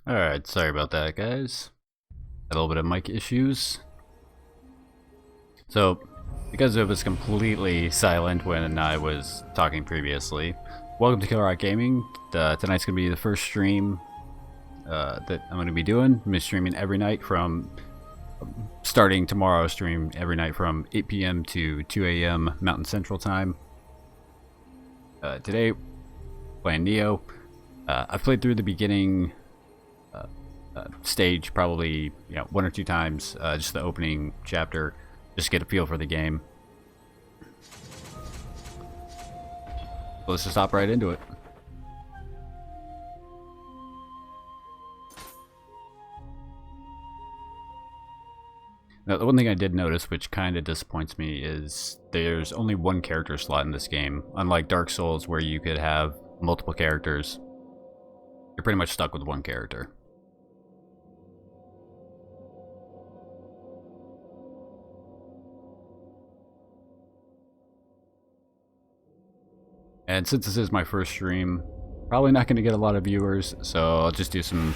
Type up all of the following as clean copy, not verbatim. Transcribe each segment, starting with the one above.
Alright, sorry about that, guys. Had a little bit of mic issues. So, because it was completely silent when I was talking previously, welcome to Kilrott Gaming. Tonight's going to be the first stream that I'm going to be doing. I'm going to be streaming every night from, starting tomorrow's stream every night from 8 p.m. to 2 a.m. Mountain Central Time. Today, playing Nioh. I've played through the beginning stage probably one or two times, just the opening chapter, just to get a feel for the game. So let's just hop right into it. Now, the one thing I did notice, which kind of disappoints me, is there's only one character slot in this game. Unlike Dark Souls, where you could have multiple characters, you're pretty much stuck with one character. And since this is my first stream, probably not going to get a lot of viewers, so I'll just do some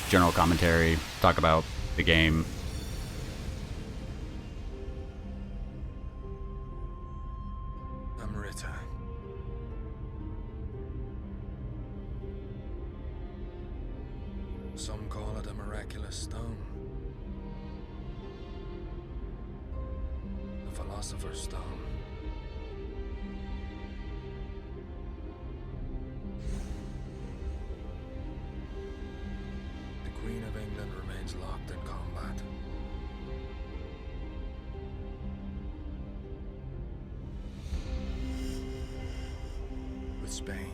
general commentary, talk about the game. Some call it a miraculous stone. The Philosopher's Stone. The Queen of England remains locked in combat. With Spain,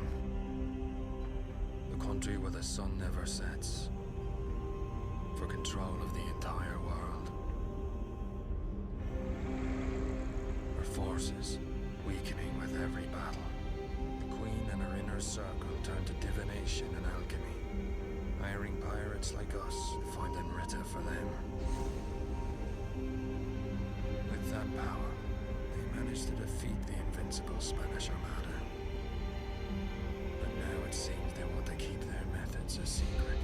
the country where the sun never sets, for control of the entire world. Her forces weakening with every battle. The Queen and her inner circle turn to divination and alchemy, hiring pirates like us, finding Rita for them. With that power, they managed to defeat the invincible Spanish Armada. But now it seems they want to keep their methods a secret.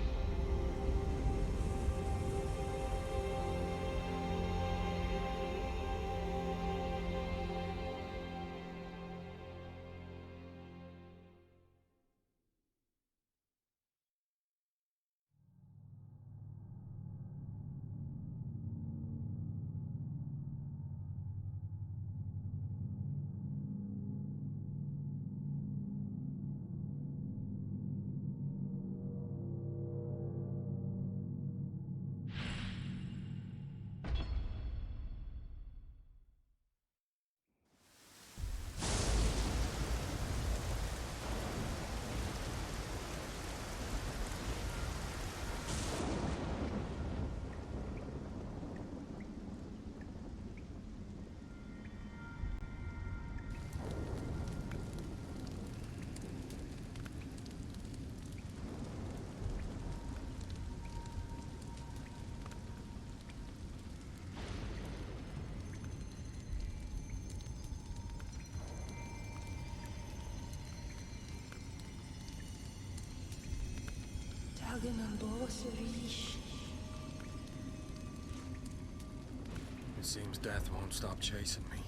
It seems death won't stop chasing me.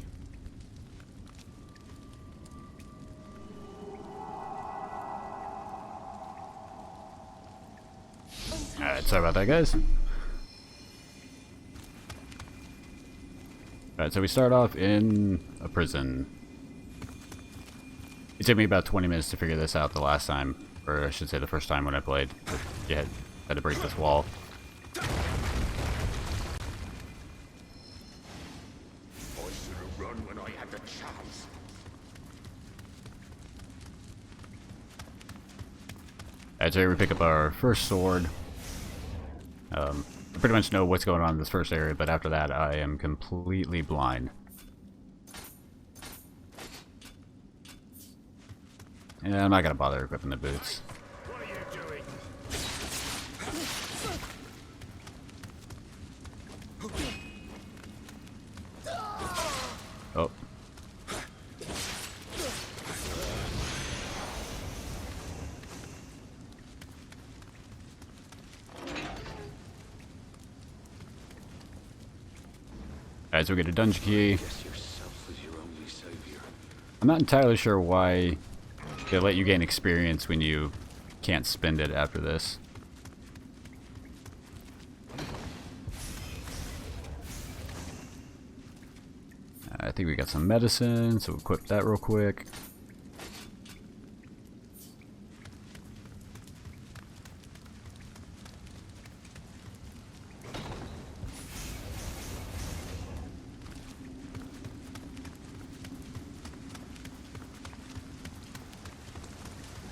Alright, sorry about that, guys. Alright, so we start off in a prison. It took me about 20 minutes to figure this out the last time, or I should say the first time when I played. You had to break this wall. I should have run when I had the chance. Alright, so here we pick up our first sword. I pretty much know what's going on in this first area, but after that I am completely blind. And I'm not gonna bother equipping the boots. What are you doing? Oh. Alright, so we get a dungeon key. I'm not entirely sure why they let you gain experience when you can't spend it after this. I think we got some medicine, so we'll equip that real quick.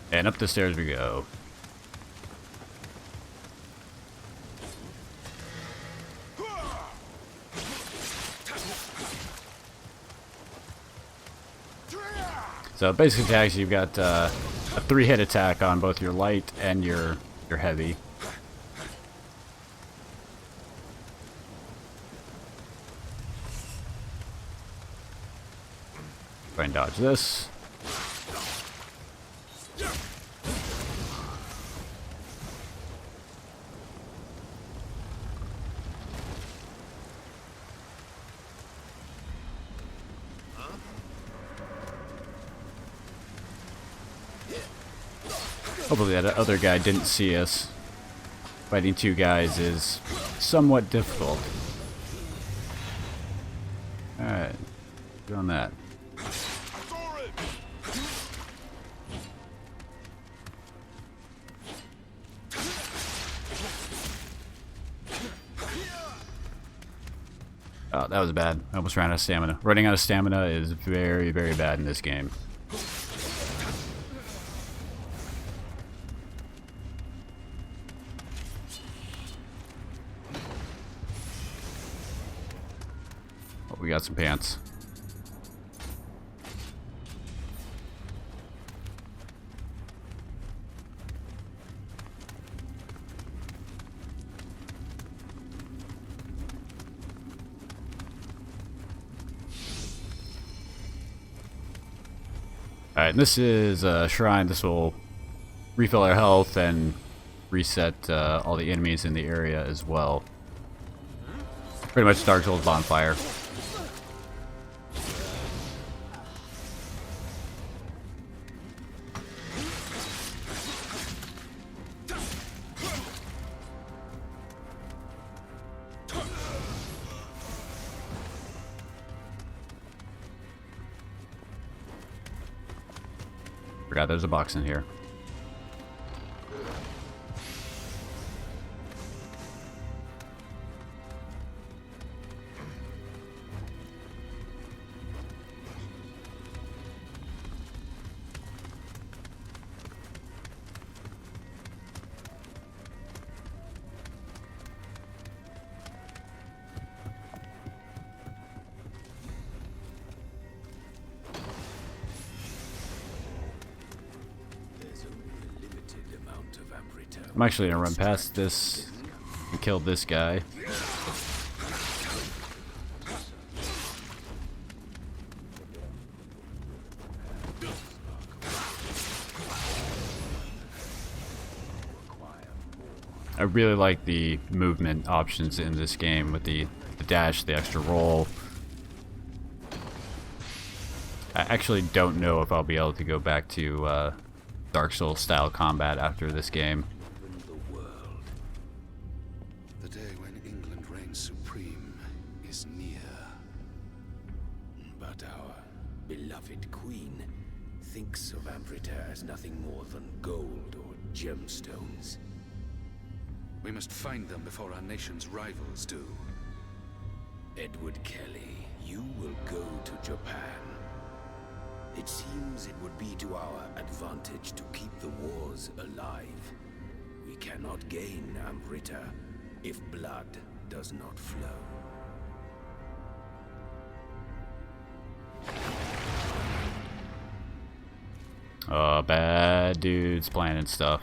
And up the stairs we go. So basic attacks, you've got a 3-hit attack on both your light and your heavy. Try and dodge this. Hopefully that other guy didn't see us. Fighting two guys is somewhat difficult. Alright, doing that. Oh, that was bad. I almost ran out of stamina. Running out of stamina is very, very bad in this game. We got some pants. Alright, this is a shrine. This will refill our health and reset all the enemies in the area as well. Pretty much Dark Souls bonfire. Forgot there's a box in here. I'm actually gonna run past this and kill this guy. I really like the movement options in this game with the dash, the extra roll. I actually don't know if I'll be able to go back to Dark Souls style combat after this game. The day when England reigns supreme is near. But our beloved queen thinks of Ambrita as nothing more than gold or gemstones. We must find them before our nation's rivals do. Edward Kelly, you will go to Japan. It seems it would be to our advantage to keep the wars alive. We cannot gain Ambrita if blood does not flow. Oh, bad dudes planning stuff.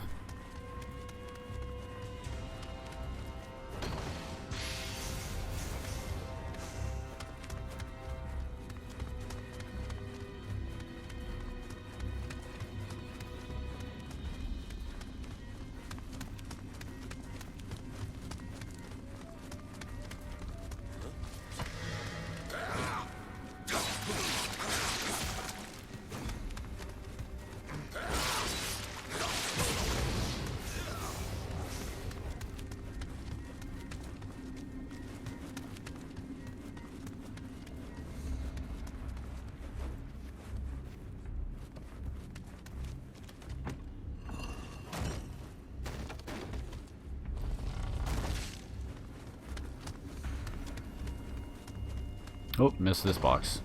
Oh, missed this box.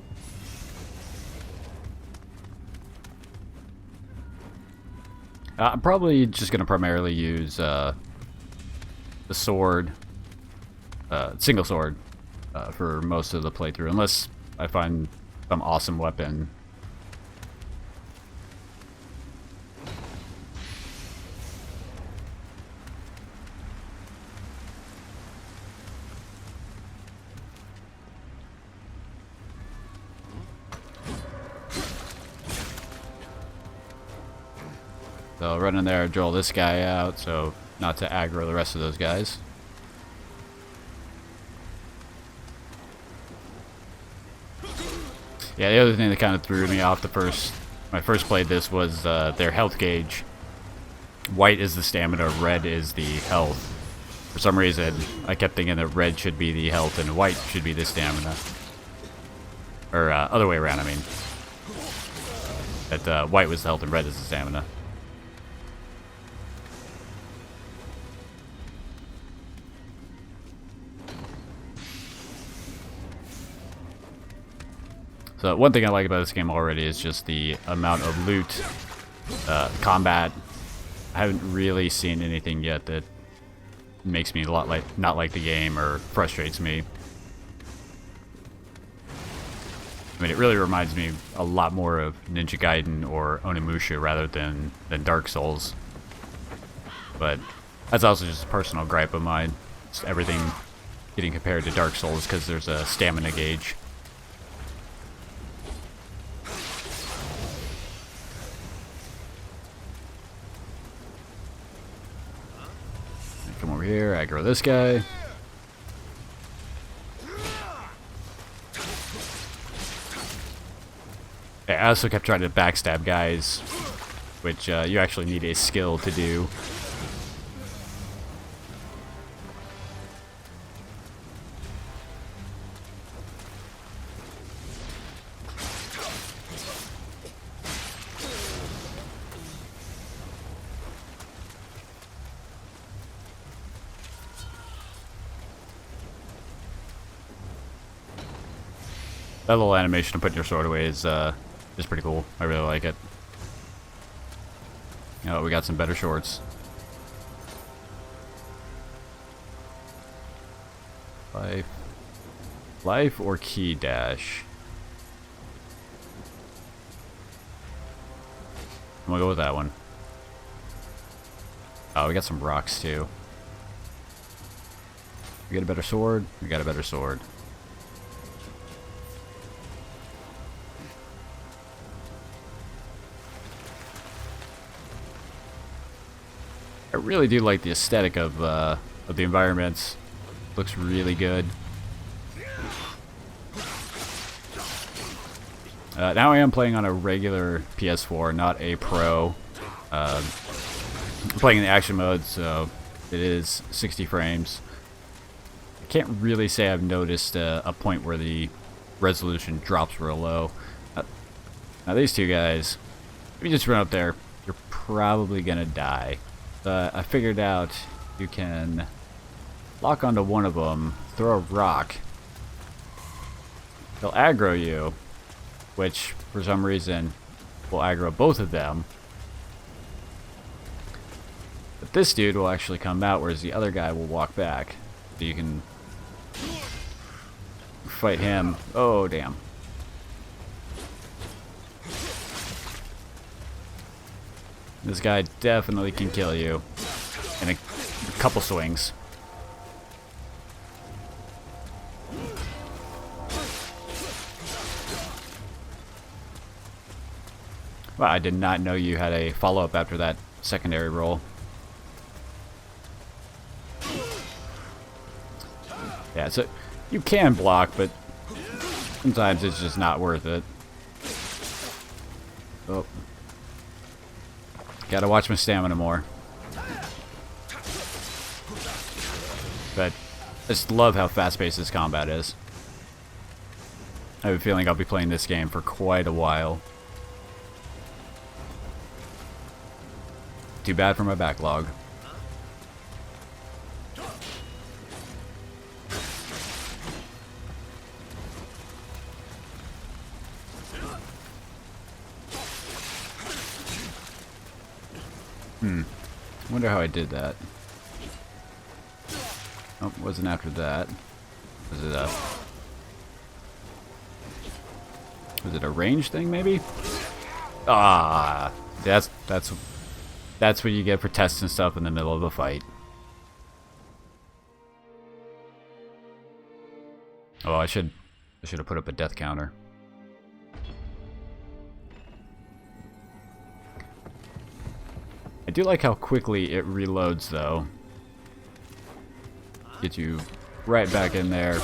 I'm probably just going to primarily use the sword, single sword, for most of the playthrough, unless I find some awesome weapon. So run in there, draw this guy out, so not to aggro the rest of those guys. Yeah, the other thing that kind of threw me off when I first played this was their health gauge. White is the stamina, red is the health. For some reason, I kept thinking that red should be the health and white should be the stamina. Or other way around, I mean. That white was the health and red is the stamina. So one thing I like about this game already is just the amount of loot, combat. I haven't really seen anything yet that makes me not like the game or frustrates me. I mean, it really reminds me a lot more of Ninja Gaiden or Onimusha rather than Dark Souls. But that's also just a personal gripe of mine. Just everything getting compared to Dark Souls because there's a stamina gauge. Come over here, aggro this guy. Yeah, I also kept trying to backstab guys, which you actually need a skill to do. That little animation of putting your sword away is pretty cool. I really like it. Oh, we got some better shorts. Life or key dash? I'm gonna go with that one. Oh, we got some rocks too. We got a better sword. We got a better sword. I really do like the aesthetic of the environments. Looks really good. Now I am playing on a regular PS4, not a Pro. I'm playing in the action mode, so it is 60 frames. I can't really say I've noticed a point where the resolution drops real low. Now these two guys, if you just run up there, you're probably gonna die. I figured out you can lock onto one of them, throw a rock. They'll aggro you, which for some reason will aggro both of them. But this dude will actually come out, whereas the other guy will walk back. So you can fight him. Oh, damn. This guy definitely can kill you in a couple swings. Wow, I did not know you had a follow-up after that secondary roll. Yeah, so you can block, but sometimes it's just not worth it. Oh. Gotta watch my stamina more. But I just love how fast-paced this combat is. I have a feeling I'll be playing this game for quite a while. Too bad for my backlog. I wonder how I did that. Oh, wasn't after that. Was it a range thing, maybe? Ah, that's what you get for testing stuff in the middle of a fight. Oh, I should have put up a death counter. I do like how quickly it reloads, though. Get you right back in there.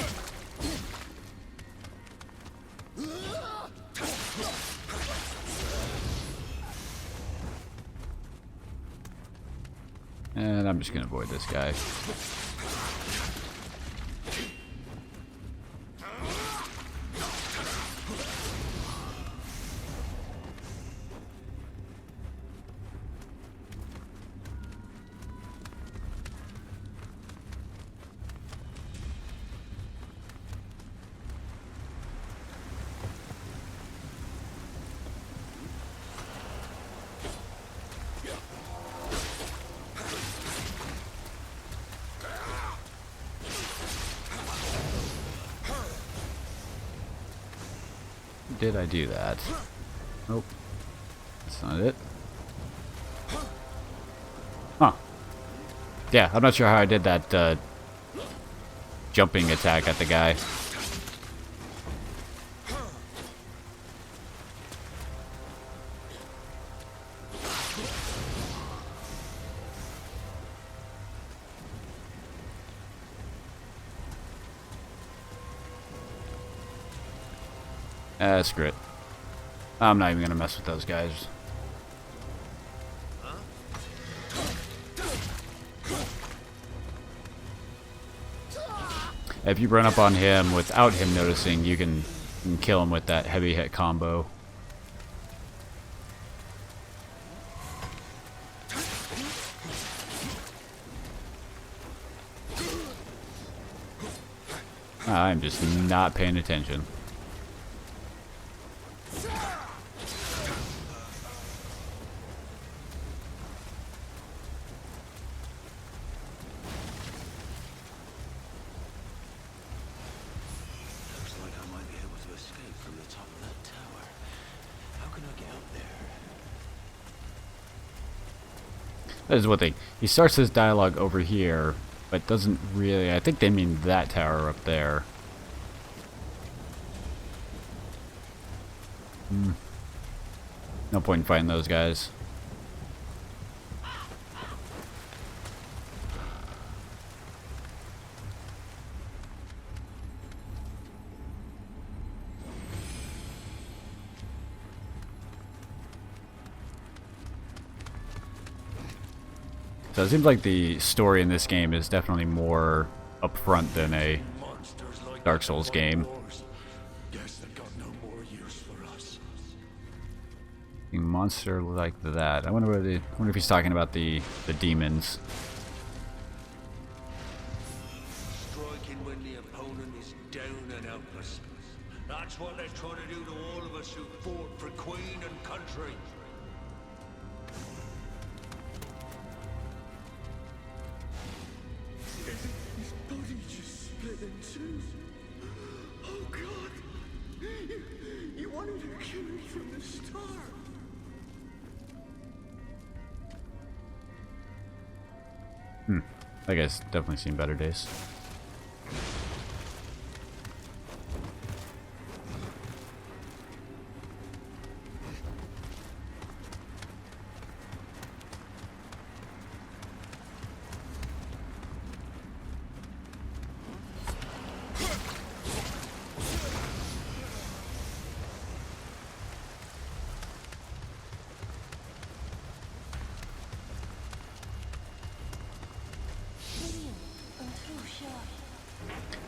And I'm just gonna avoid this guy. Did I do that? Nope. That's not it. Huh. Yeah, I'm not sure how I did that jumping attack at the guy. Screw it. I'm not even gonna mess with those guys. If you run up on him without him noticing, you can kill him with that heavy hit combo. I'm just not paying attention. That is one thing. He starts his dialogue over here, but doesn't really... I think they mean that tower up there. No point in fighting those guys. So it seems like the story in this game is definitely more upfront than a Dark Souls game. A monster like that. I wonder if he's talking about the demons. Striking when the opponent is down and helpless. That's what they're trying to do to all of us who fought for Queen and country. His body just split in two. Oh God! You wanted to kill me from the start. That guy's definitely seen better days.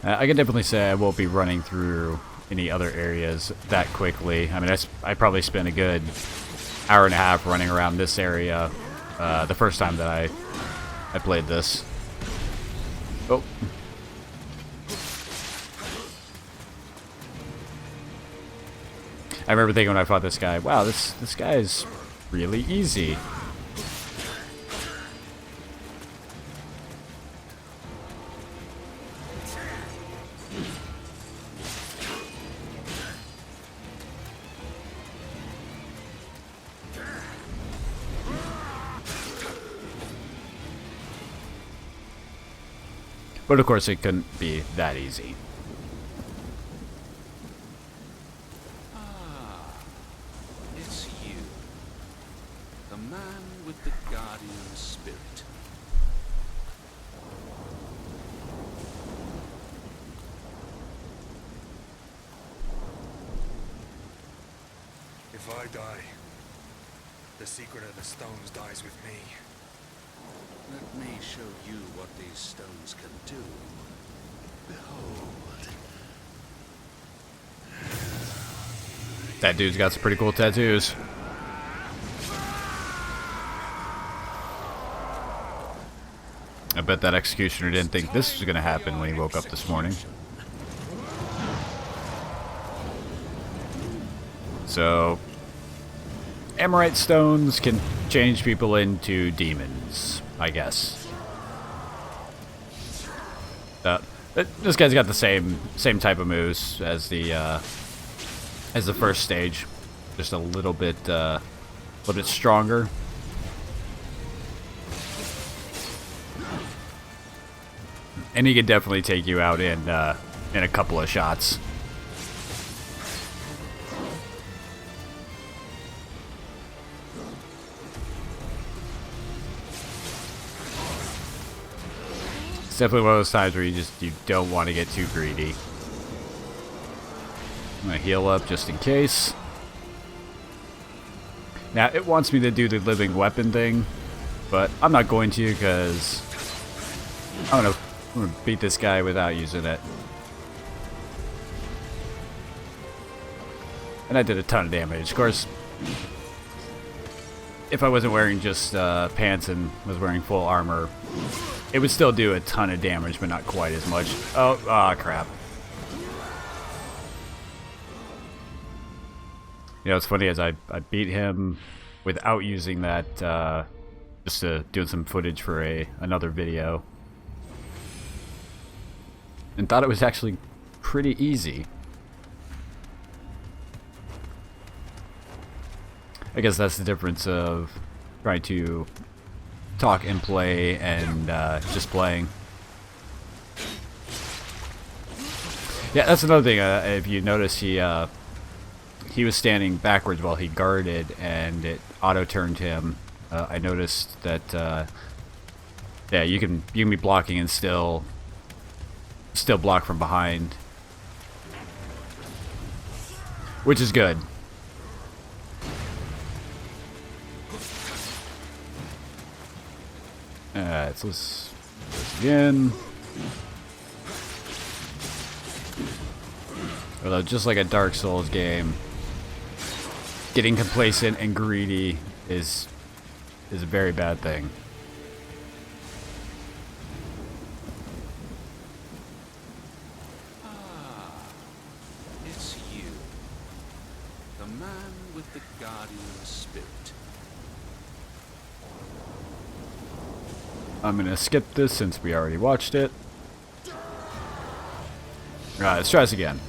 I can definitely say I won't be running through any other areas that quickly. I mean, I probably spent a good hour and a half running around this area the first time that I played this. Oh. I remember thinking when I fought this guy, wow, this guy is really easy. But of course, it couldn't be that easy. Ah, it's you. The man with the guardian spirit. If I die, the secret of the stones dies with me. Let me show you what these stones can do. Behold. That dude's got some pretty cool tattoos. I bet that executioner didn't think this was going to happen when he woke up this morning. So, Amorite stones can change people into demons, I guess. This guy's got the same type of moves as the first stage, just a little bit stronger. And he can definitely take you out in a couple of shots. It's definitely one of those times where you don't want to get too greedy. I'm gonna heal up just in case. Now it wants me to do the living weapon thing, but I'm not going to because I'm gonna beat this guy without using it. And I did a ton of damage. Of course, if I wasn't wearing just pants and was wearing full armor, it would still do a ton of damage, but not quite as much. Oh, crap. You know, it's funny as I beat him without using that, just doing some footage for another video. And thought it was actually pretty easy. I guess that's the difference of trying to talk and play and just playing. Yeah, that's another thing. If you notice, he was standing backwards while he guarded, and it auto-turned him. I noticed that. Yeah, you can be blocking and still block from behind, which is good. Alright, so let's do this again. Although, just like a Dark Souls game, getting complacent and greedy is a very bad thing. Ah, it's you. The man with the guardian spirit. I'm gonna skip this since we already watched it. Alright, let's try this again.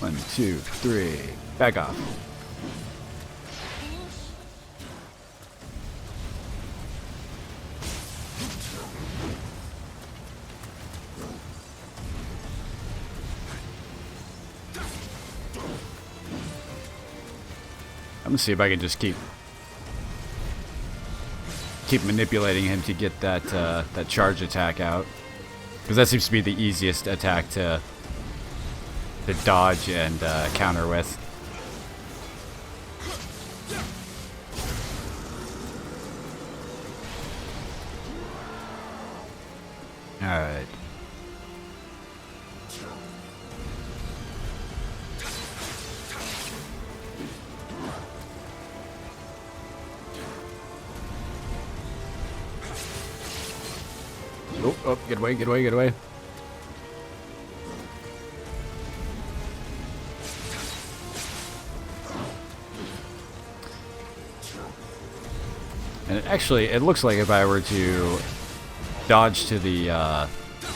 1, 2, 3. Back off. I'm gonna see if I can just keep manipulating him to get that that charge attack out, because that seems to be the easiest attack to dodge and counter with. All right. Oh, get away, get away, get away. And it looks like if I were to dodge to the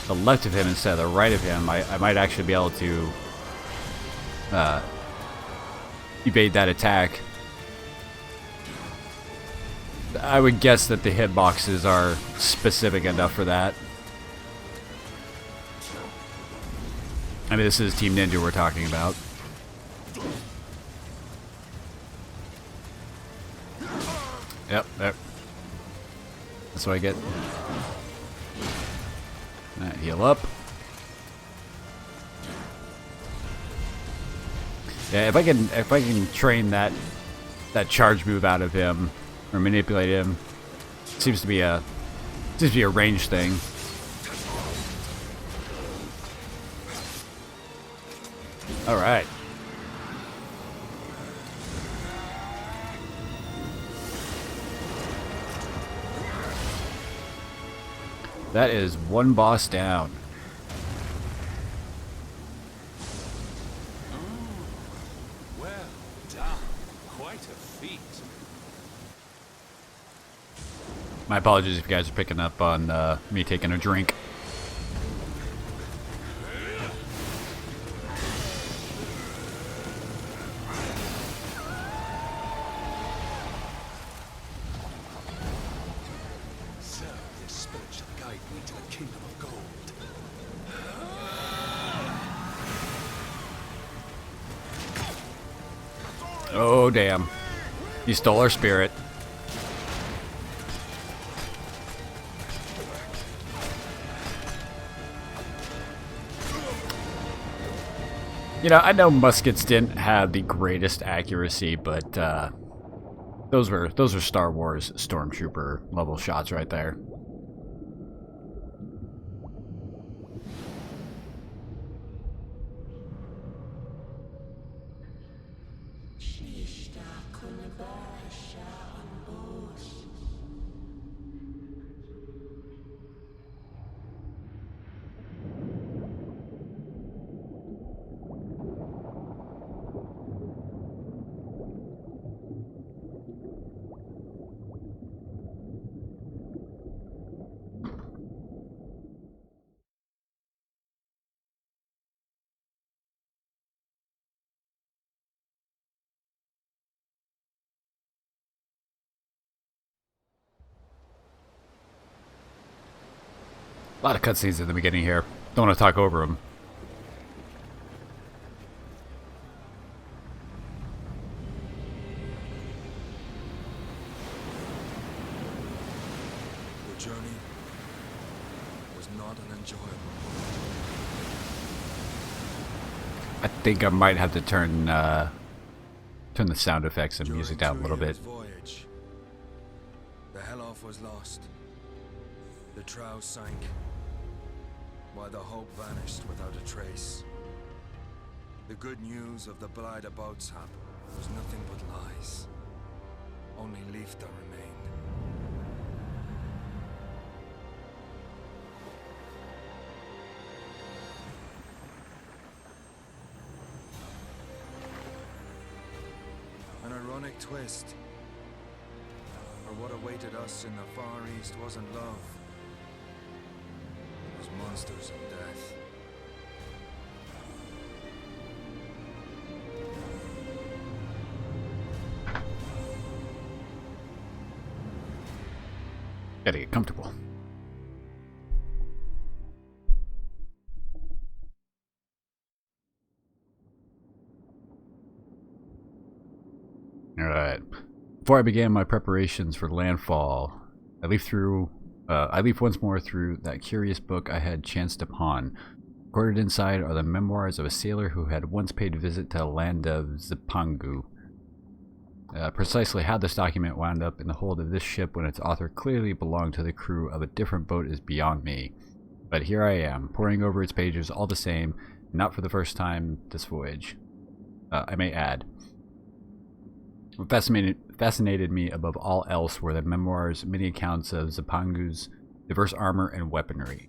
left of him instead of the right of him, I might actually be able to evade that attack. I would guess that the hitboxes are specific enough for that. I mean, this is Team Ninja we're talking about. Yep, yep. That's what I get. Alright, heal up. Yeah, if I can train that charge move out of him or manipulate him, seems to be a range thing. All right. That is one boss down. Well done. Quite a feat. My apologies if you guys are picking up on me taking a drink. So this spirit shall guide me to the kingdom of gold. Oh, damn. You stole our spirit. You know, I know muskets didn't have the greatest accuracy, but those were Star Wars Stormtrooper level shots right there. A lot of cutscenes at the beginning here. Don't want to talk over them. The journey was not an enjoyable I think I might have to turn the sound effects and music down a little bit. Voyage, the Helloff was lost. The trow sank, while the hope vanished without a trace. The good news of the Blythe Boatshap was nothing but lies. Only Leifta remained. An ironic twist. For what awaited us in the Far East wasn't love. It was monsters and death. Gotta get comfortable. Alright. Before I began my preparations for landfall, I leaf once more through that curious book I had chanced upon. Recorded inside are the memoirs of a sailor who had once paid a visit to the land of Zipangu. Precisely how this document wound up in the hold of this ship when its author clearly belonged to the crew of a different boat is beyond me. But here I am, poring over its pages all the same, not for the first time this voyage. I may add. What fascinated me above all else were the memoirs' many accounts of Zipangu's diverse armor and weaponry.